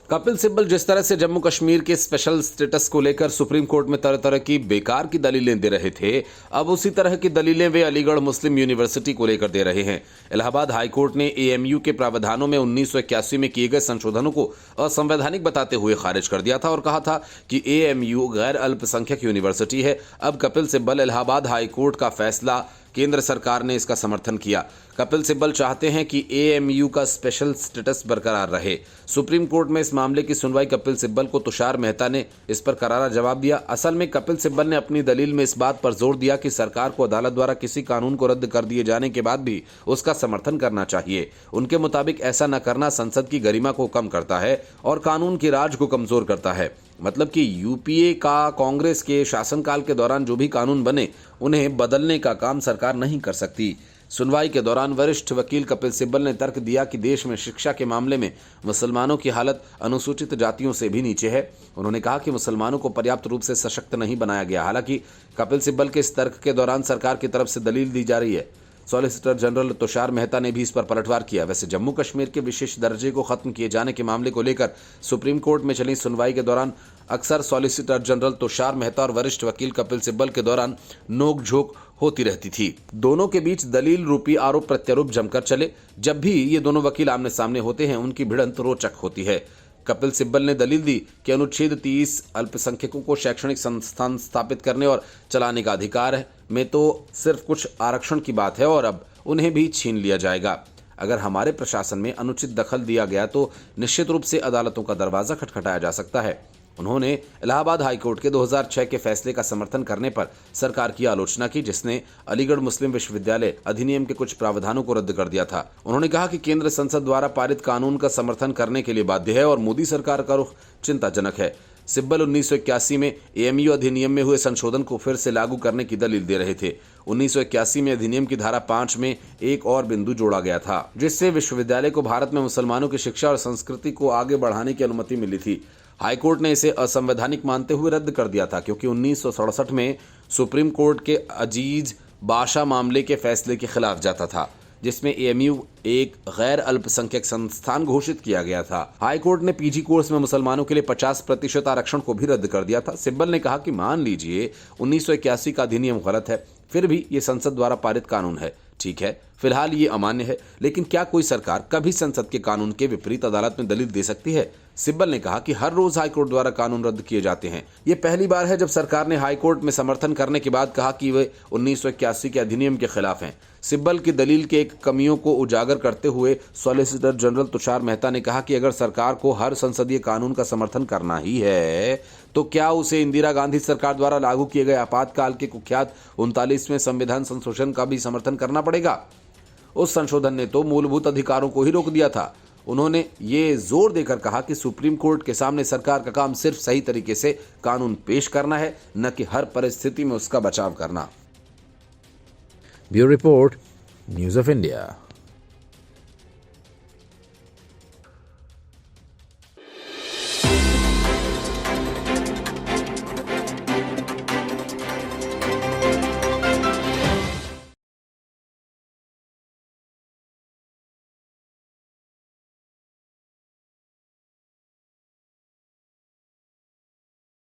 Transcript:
कपिल सिब्बल जिस तरह से जम्मू कश्मीर के स्पेशल स्टेटस को लेकर सुप्रीम कोर्ट में तरह तरह की बेकार की दलीलें दे रहे थे, अब उसी तरह की दलीलें वे अलीगढ़ मुस्लिम यूनिवर्सिटी को लेकर दे रहे हैं। इलाहाबाद हाईकोर्ट ने एएमयू के प्रावधानों में 1981 में किए गए संशोधनों को असंवैधानिक बताते हुए खारिज कर दिया था और कहा था कि एएमयू गैर अल्पसंख्यक यूनिवर्सिटी है। अब कपिल सिब्बल इलाहाबाद हाईकोर्ट का फैसला, केंद्र सरकार ने इसका समर्थन किया। कपिल सिब्बल चाहते हैं कि एएमयू का स्पेशल स्टेटस बरकरार रहे। सुप्रीम कोर्ट में इस मामले की सुनवाई कपिल सिब्बल को तुषार मेहता ने इस पर करारा जवाब दिया। असल में कपिल सिब्बल ने अपनी दलील में इस बात पर जोर दिया कि सरकार को अदालत द्वारा किसी कानून को रद्द कर दिए जाने के बाद भी उसका समर्थन करना चाहिए। उनके मुताबिक ऐसा न करना संसद की गरिमा को कम करता है और कानून की राज को कमजोर करता है। मतलब कि यूपीए का कांग्रेस के शासनकाल के दौरान जो भी कानून बने उन्हें बदलने का काम सरकार नहीं कर सकती। सुनवाई के दौरान वरिष्ठ वकील कपिल सिब्बल ने तर्क दिया कि देश में शिक्षा के मामले में मुसलमानों की हालत अनुसूचित जातियों से भी नीचे है। उन्होंने कहा कि मुसलमानों को पर्याप्त रूप से सशक्त नहीं बनाया गया। हालांकि कपिल सिब्बल के इस तर्क के दौरान सरकार की तरफ से दलील दी जा रही है। सॉलिसिटर जनरल तुषार मेहता ने भी इस पर पलटवार किया। वैसे जम्मू कश्मीर के विशेष दर्जे को खत्म किए जाने के मामले को लेकर सुप्रीम कोर्ट में चली सुनवाई के दौरान अक्सर सॉलिसिटर जनरल तुषार मेहता और वरिष्ठ वकील कपिल सिब्बल के दौरान नोकझोंक होती रहती थी। दोनों के बीच दलील रूपी आरोप प्रत्यारोप जमकर चले। जब भी ये दोनों वकील आमने सामने होते हैं उनकी भिड़ंत रोचक होती है। कपिल सिब्बल ने दलील दी कि अनुच्छेद 30 अल्पसंख्यकों को शैक्षणिक संस्थान स्थापित करने और चलाने का अधिकार है में तो सिर्फ कुछ आरक्षण की बात है और अब उन्हें भी छीन लिया जाएगा। अगर हमारे प्रशासन में अनुचित दखल दिया गया तो निश्चित रूप से अदालतों का दरवाजा खटखटाया जा सकता है। उन्होंने इलाहाबाद हाईकोर्ट के 2006 के फैसले का समर्थन करने पर सरकार की आलोचना की, जिसने अलीगढ़ मुस्लिम विश्वविद्यालय अधिनियम के कुछ प्रावधानों को रद्द कर दिया था। उन्होंने कहा कि केंद्र संसद द्वारा पारित कानून का समर्थन करने के लिए बाध्य है और मोदी सरकार का रुख चिंताजनक है। सिब्बल 1981 में एएमयू अधिनियम में हुए संशोधन को फिर से लागू करने की दलील दे रहे थे। 1981 में अधिनियम की धारा 5 में एक और बिंदु जोड़ा गया था, जिससे विश्वविद्यालय को भारत में मुसलमानों की शिक्षा और संस्कृति को आगे बढ़ाने की अनुमति मिली थी। हाईकोर्ट ने इसे असंवैधानिक मानते हुए रद्द कर दिया था, क्योंकि 1967 में सुप्रीम कोर्ट के अजीज बाशा मामले के फैसले के खिलाफ जाता था, जिसमें एएमयू एक गैर अल्पसंख्यक संस्थान घोषित किया गया था। हाईकोर्ट ने पीजी कोर्स में मुसलमानों के लिए 50% आरक्षण को भी रद्द कर दिया था। सिब्बल ने कहा कि मान लीजिए 1981 का अधिनियम गलत है, फिर भी ये संसद द्वारा पारित कानून है। ठीक है, फिलहाल ये अमान्य है, लेकिन क्या कोई सरकार कभी संसद के कानून के विपरीत अदालत में दलील दे सकती है? सिब्बल ने कहा कि हर रोज हाईकोर्ट द्वारा कानून रद्द किए जाते हैं। ये पहली बार है जब सरकार ने हाईकोर्ट में समर्थन करने के बाद कहा कि वे 1981 के अधिनियम के खिलाफ हैं। सिब्बल की दलील के एक कमियों को उजागर करते हुए सॉलिसिटर जनरल तुषार मेहता ने कहा कि अगर सरकार को हर संसदीय कानून का समर्थन करना ही है तो क्या उसे इंदिरा गांधी सरकार द्वारा लागू किए गए आपातकाल के कुख्यात 39वें संविधान संशोधन का भी समर्थन करना पड़ेगा? उस संशोधन ने तो मूलभूत अधिकारों को ही रोक दिया था। उन्होंने ये जोर देकर कहा कि सुप्रीम कोर्ट के सामने सरकार का काम सिर्फ सही तरीके से कानून पेश करना है, न कि हर परिस्थिति में उसका बचाव करना। Bureau report, news of India.